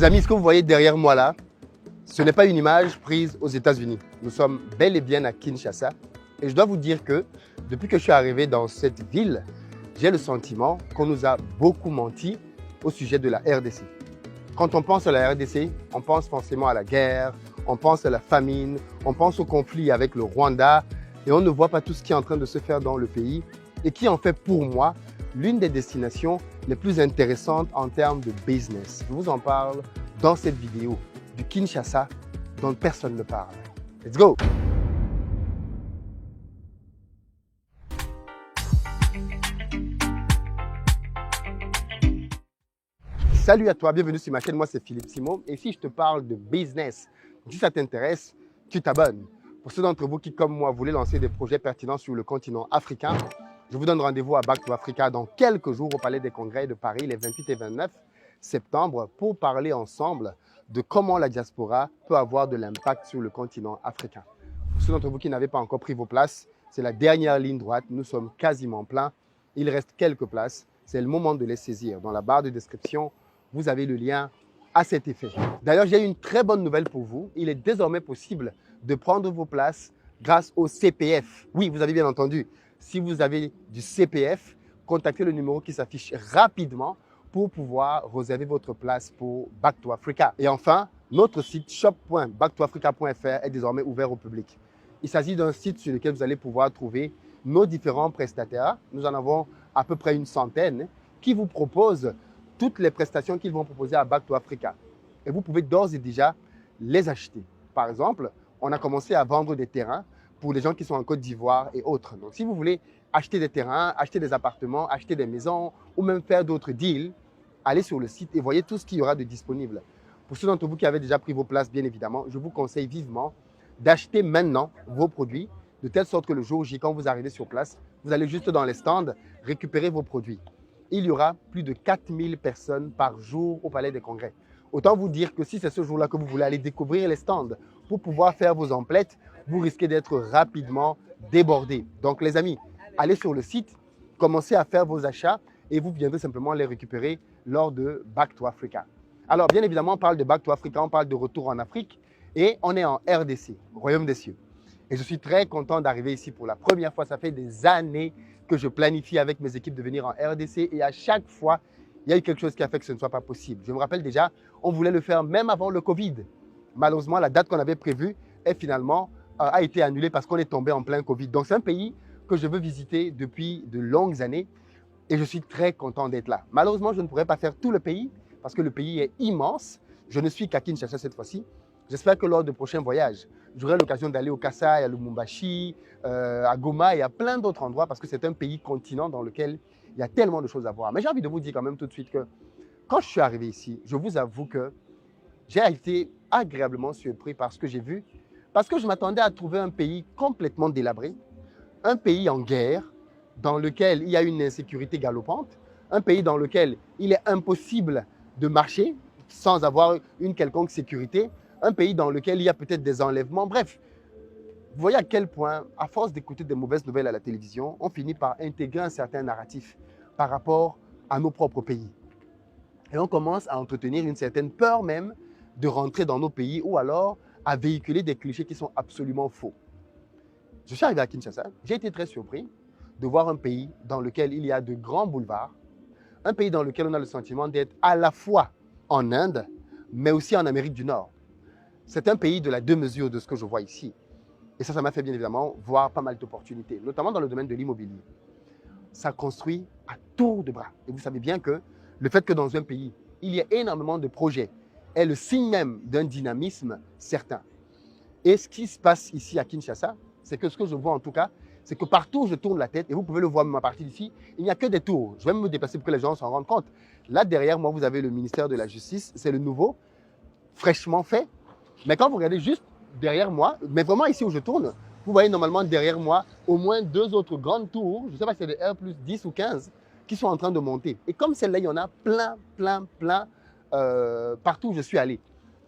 amis, ce que vous voyez derrière moi là, ce n'est pas une image prise aux États-Unis. Nous sommes bel et bien à Kinshasa. Et je dois vous dire que depuis que je suis arrivé dans cette ville, j'ai le sentiment qu'on nous a beaucoup menti au sujet de la RDC. Quand on pense à la RDC, on pense forcément à la guerre, on pense à la famine, on pense au conflit avec le Rwanda et on ne voit pas tout ce qui est en train de se faire dans le pays et qui en fait pour moi l'une des destinations les plus intéressantes en termes de business. Je vous en parle dans cette vidéo du Kinshasa dont personne ne parle. Let's go! Salut à toi, bienvenue sur ma chaîne, moi c'est Philippe Simon et si je te parle de business, si ça t'intéresse, tu t'abonnes. Pour ceux d'entre vous qui, comme moi, voulaient lancer des projets pertinents sur le continent africain, je vous donne rendez-vous à Back to Africa dans quelques jours au Palais des Congrès de Paris, les 28 et 29 septembre, pour parler ensemble de comment la diaspora peut avoir de l'impact sur le continent africain. Pour ceux d'entre vous qui n'avaient pas encore pris vos places, c'est la dernière ligne droite, nous sommes quasiment pleins, il reste quelques places, c'est le moment de les saisir. Dans la barre de description, vous avez le lien à cet effet. D'ailleurs, j'ai une très bonne nouvelle pour vous. Il est désormais possible de prendre vos places grâce au CPF. Oui, vous avez bien entendu. Si vous avez du CPF, contactez le numéro qui s'affiche rapidement pour pouvoir réserver votre place pour Back to Africa. Et enfin, notre site shop.backtoafrica.fr est désormais ouvert au public. Il s'agit d'un site sur lequel vous allez pouvoir trouver nos différents prestataires. Nous en avons à peu près une centaine qui vous proposent toutes les prestations qu'ils vont proposer à Back to Africa. Et vous pouvez d'ores et déjà les acheter. Par exemple, on a commencé à vendre des terrains pour les gens qui sont en Côte d'Ivoire et autres. Donc, si vous voulez acheter des terrains, acheter des appartements, acheter des maisons ou même faire d'autres deals, allez sur le site et voyez tout ce qu'il y aura de disponible. Pour ceux d'entre vous qui avaient déjà pris vos places, bien évidemment, je vous conseille vivement d'acheter maintenant vos produits de telle sorte que le jour J, quand vous arrivez sur place, vous allez juste dans les stands récupérer vos produits. Il y aura plus de 4000 personnes par jour au Palais des Congrès. Autant vous dire que si c'est ce jour-là que vous voulez aller découvrir les stands pour pouvoir faire vos emplettes, vous risquez d'être rapidement débordé. Donc les amis, allez sur le site, commencez à faire vos achats et vous viendrez simplement les récupérer lors de Back to Africa. Alors bien évidemment, on parle de Back to Africa, on parle de retour en Afrique et on est en RDC, Royaume des Cieux. Et je suis très content d'arriver ici pour la première fois. Ça fait des années que je planifie avec mes équipes de venir en RDC et à chaque fois, il y a eu quelque chose qui a fait que ce ne soit pas possible. Je me rappelle déjà, on voulait le faire même avant le Covid. Malheureusement, la date qu'on avait prévue a été annulée parce qu'on est tombé en plein Covid. Donc, c'est un pays que je veux visiter depuis de longues années et je suis très content d'être là. Malheureusement, je ne pourrais pas faire tout le pays parce que le pays est immense. Je ne suis qu'à Kinshasa cette fois-ci. J'espère que lors de prochains voyages, j'aurai l'occasion d'aller au Kassai, à Lubumbashi, à Goma et à plein d'autres endroits parce que c'est un pays continent dans lequel il y a tellement de choses à voir. Mais j'ai envie de vous dire quand même tout de suite que quand je suis arrivé ici, je vous avoue que j'ai été agréablement surpris par ce que j'ai vu parce que je m'attendais à trouver un pays complètement délabré, un pays en guerre dans lequel il y a une insécurité galopante, un pays dans lequel il est impossible de marcher sans avoir une quelconque sécurité, un pays dans lequel il y a peut-être des enlèvements. Bref, vous voyez à quel point, à force d'écouter des mauvaises nouvelles à la télévision, on finit par intégrer un certain narratif par rapport à nos propres pays. Et on commence à entretenir une certaine peur même de rentrer dans nos pays ou alors à véhiculer des clichés qui sont absolument faux. Je suis arrivé à Kinshasa, j'ai été très surpris de voir un pays dans lequel il y a de grands boulevards, un pays dans lequel on a le sentiment d'être à la fois en Inde, mais aussi en Amérique du Nord. C'est un pays de la deux mesures de ce que je vois ici. Et ça m'a fait bien évidemment voir pas mal d'opportunités, notamment dans le domaine de l'immobilier. Ça construit à tour de bras. Et vous savez bien que le fait que dans un pays, il y ait énormément de projets est le signe même d'un dynamisme certain. Et ce qui se passe ici à Kinshasa, c'est que ce que je vois en tout cas, c'est que partout où je tourne la tête, et vous pouvez le voir même à partir d'ici, il n'y a que des tours. Je vais me déplacer pour que les gens s'en rendent compte. Là, derrière moi, vous avez le ministère de la Justice. C'est le nouveau, fraîchement fait. Mais quand vous regardez juste derrière moi, mais vraiment ici où je tourne, vous voyez normalement derrière moi au moins deux autres grandes tours, je ne sais pas si c'est des R plus 10 ou 15, qui sont en train de monter. Et comme celle-là, il y en a plein partout où je suis allé.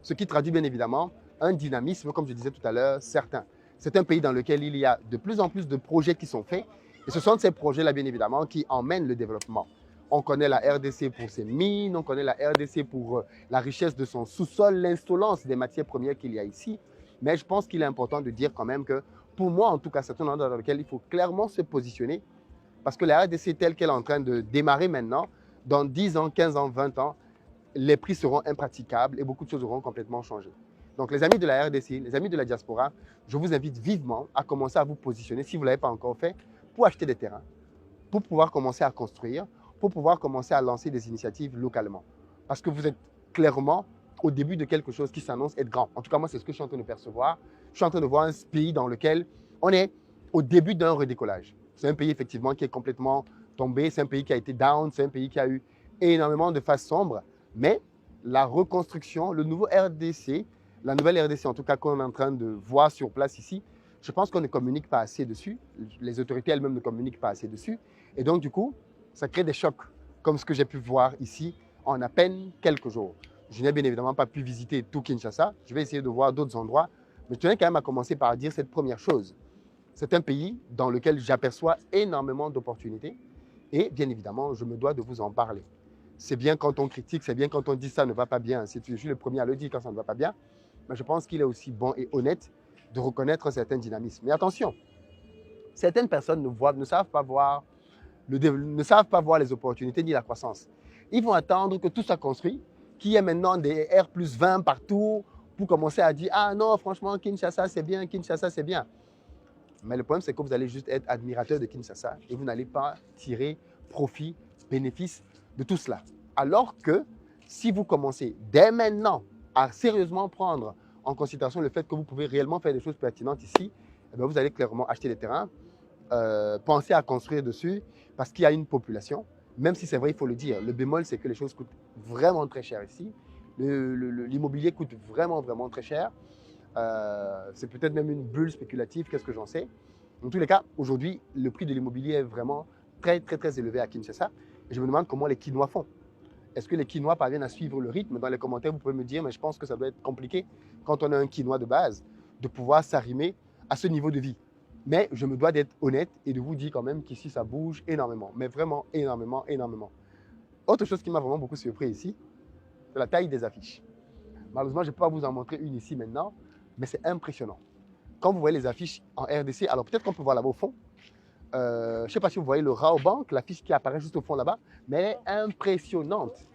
Ce qui traduit bien évidemment un dynamisme, comme je disais tout à l'heure, certain. C'est un pays dans lequel il y a de plus en plus de projets qui sont faits. Et ce sont ces projets-là, bien évidemment, qui emmènent le développement. On connaît la RDC pour ses mines, on connaît la RDC pour la richesse de son sous-sol, l'insolence des matières premières qu'il y a ici. Mais je pense qu'il est important de dire quand même que, pour moi en tout cas, c'est un endroit dans lequel il faut clairement se positionner parce que la RDC telle qu'elle est en train de démarrer maintenant, dans 10 ans, 15 ans, 20 ans, les prix seront impraticables et beaucoup de choses auront complètement changé. Donc les amis de la RDC, les amis de la diaspora, je vous invite vivement à commencer à vous positionner, si vous ne l'avez pas encore fait, pour acheter des terrains, pour pouvoir commencer à construire, pour pouvoir commencer à lancer des initiatives localement. Parce que vous êtes clairement au début de quelque chose qui s'annonce être grand. En tout cas, moi, c'est ce que je suis en train de percevoir. Je suis en train de voir un pays dans lequel on est au début d'un redécollage. C'est un pays, effectivement, qui est complètement tombé. C'est un pays qui a été down. C'est un pays qui a eu énormément de phases sombres. Mais la reconstruction, le nouveau RDC, la nouvelle RDC, en tout cas, qu'on est en train de voir sur place ici, je pense qu'on ne communique pas assez dessus. Les autorités elles-mêmes ne communiquent pas assez dessus. Et donc, du coup, ça crée des chocs, comme ce que j'ai pu voir ici en à peine quelques jours. Je n'ai bien évidemment pas pu visiter tout Kinshasa. Je vais essayer de voir d'autres endroits. Mais je tenais quand même à commencer par dire cette première chose. C'est un pays dans lequel j'aperçois énormément d'opportunités. Et bien évidemment, je me dois de vous en parler. C'est bien quand on critique, c'est bien quand on dit ça ne va pas bien. Je suis le premier à le dire quand ça ne va pas bien. Mais je pense qu'il est aussi bon et honnête de reconnaître certains dynamismes. Mais attention, certaines personnes ne savent pas voir les opportunités ni la croissance. Ils vont attendre que tout soit construit, qu'il y ait maintenant des R+20 partout pour commencer à dire « Ah non, franchement, Kinshasa, c'est bien, Kinshasa, c'est bien. » Mais le problème, c'est que vous allez juste être admirateur de Kinshasa et vous n'allez pas tirer profit, bénéfice de tout cela. Alors que si vous commencez dès maintenant à sérieusement prendre en considération le fait que vous pouvez réellement faire des choses pertinentes ici, eh bien, vous allez clairement acheter des terrains, penser à construire dessus parce qu'il y a une population. Même si c'est vrai, il faut le dire, le bémol, c'est que les choses coûtent vraiment très cher ici. L'immobilier coûte vraiment, vraiment très cher. C'est peut-être même une bulle spéculative, qu'est-ce que j'en sais. En tous les cas, aujourd'hui, le prix de l'immobilier est vraiment très, très, très élevé à Kinshasa. Et je me demande comment les Kinois font. Est-ce que les Quinois parviennent à suivre le rythme? Dans les commentaires, vous pouvez me dire, mais je pense que ça doit être compliqué quand on a un Quinois de base de pouvoir s'arrimer à ce niveau de vie. Mais je me dois d'être honnête et de vous dire quand même qu'ici, ça bouge énormément, mais vraiment énormément, énormément. Autre chose qui m'a vraiment beaucoup surpris ici, c'est la taille des affiches. Malheureusement, je ne peux pas vous en montrer une ici maintenant, mais c'est impressionnant. Quand vous voyez les affiches en RDC, alors peut-être qu'on peut voir là-bas au fond, je ne sais pas si vous voyez le Raobank, l'affiche qui apparaît juste au fond là-bas, mais elle est impressionnante.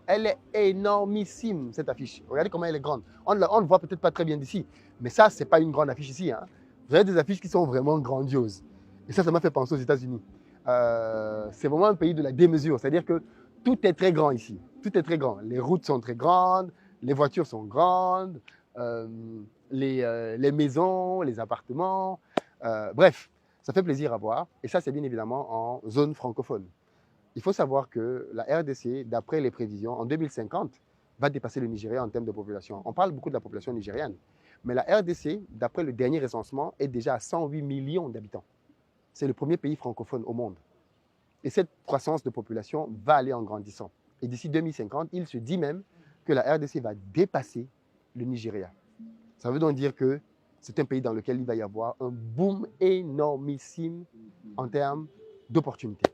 Elle est énormissime, cette affiche. Regardez comment elle est grande. On ne voit peut-être pas très bien d'ici, mais ça, ce n'est pas une grande affiche ici. Hein. Vous avez des affiches qui sont vraiment grandioses. Et ça m'a fait penser aux États-Unis. C'est vraiment un pays de la démesure, c'est-à-dire que tout est très grand ici. Tout est très grand. Les routes sont très grandes, les voitures sont grandes, les maisons, les appartements. Bref, ça fait plaisir à voir. Et ça, c'est bien évidemment en zone francophone. Il faut savoir que la RDC, d'après les prévisions, en 2050, va dépasser le Nigeria en termes de population. On parle beaucoup de la population nigériane. Mais la RDC, d'après le dernier recensement, est déjà à 108 millions d'habitants. C'est le premier pays francophone au monde. Et cette croissance de population va aller en grandissant. Et d'ici 2050, il se dit même que la RDC va dépasser le Nigeria. Ça veut donc dire que c'est un pays dans lequel il va y avoir un boom énormissime en termes d'opportunités.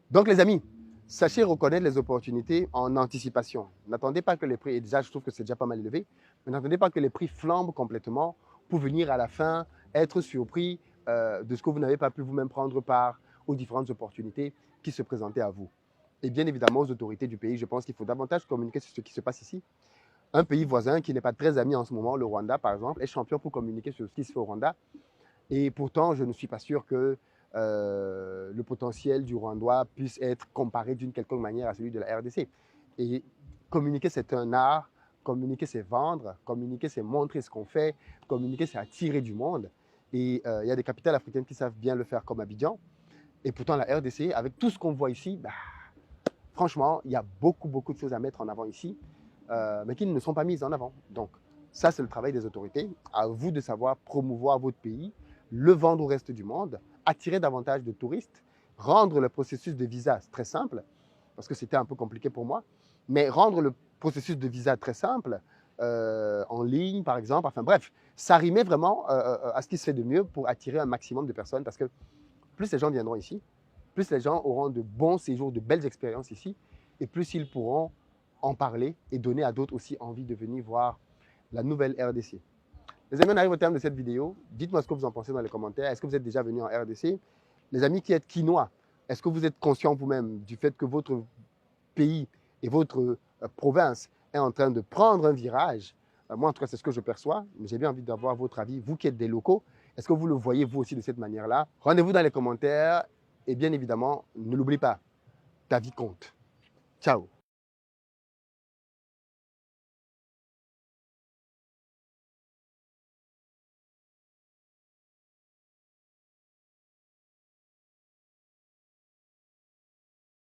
Donc les amis, sachez reconnaître les opportunités en anticipation. N'attendez pas que les prix, et déjà je trouve que c'est déjà pas mal élevé, mais n'attendez pas que les prix flambent complètement pour venir à la fin être surpris de ce que vous n'avez pas pu vous-même prendre part aux différentes opportunités qui se présentaient à vous. Et bien évidemment aux autorités du pays, je pense qu'il faut davantage communiquer sur ce qui se passe ici. Un pays voisin qui n'est pas très ami en ce moment, le Rwanda par exemple, est champion pour communiquer sur ce qui se fait au Rwanda. Et pourtant, je ne suis pas sûr que le potentiel du Rwanda puisse être comparé d'une quelconque manière à celui de la RDC. Et communiquer, c'est un art. Communiquer, c'est vendre. Communiquer, c'est montrer ce qu'on fait. Communiquer, c'est attirer du monde. Et il y a des capitales africaines qui savent bien le faire comme Abidjan. Et pourtant, la RDC, avec tout ce qu'on voit ici, franchement, il y a beaucoup, beaucoup de choses à mettre en avant ici, mais qui ne sont pas mises en avant. Donc, ça, c'est le travail des autorités. À vous de savoir promouvoir votre pays, le vendre au reste du monde, attirer davantage de touristes, rendre le processus de visa très simple, parce que c'était un peu compliqué pour moi, mais rendre le processus de visa très simple, en ligne par exemple, enfin bref, s'arrimer vraiment à ce qui se fait de mieux pour attirer un maximum de personnes, parce que plus les gens viendront ici, plus les gens auront de bons séjours, de belles expériences ici, et plus ils pourront en parler et donner à d'autres aussi envie de venir voir la nouvelle RDC. Les amis, on arrive au terme de cette vidéo. Dites-moi ce que vous en pensez dans les commentaires. Est-ce que vous êtes déjà venu en RDC? Les amis qui êtes quinois, est-ce que vous êtes conscient vous-même du fait que votre pays et votre province est en train de prendre un virage? Moi, en tout cas, c'est ce que je perçois. J'ai bien envie d'avoir votre avis. Vous qui êtes des locaux, est-ce que vous le voyez vous aussi de cette manière-là? Rendez-vous dans les commentaires et bien évidemment, ne l'oublie pas, ta vie compte. Ciao!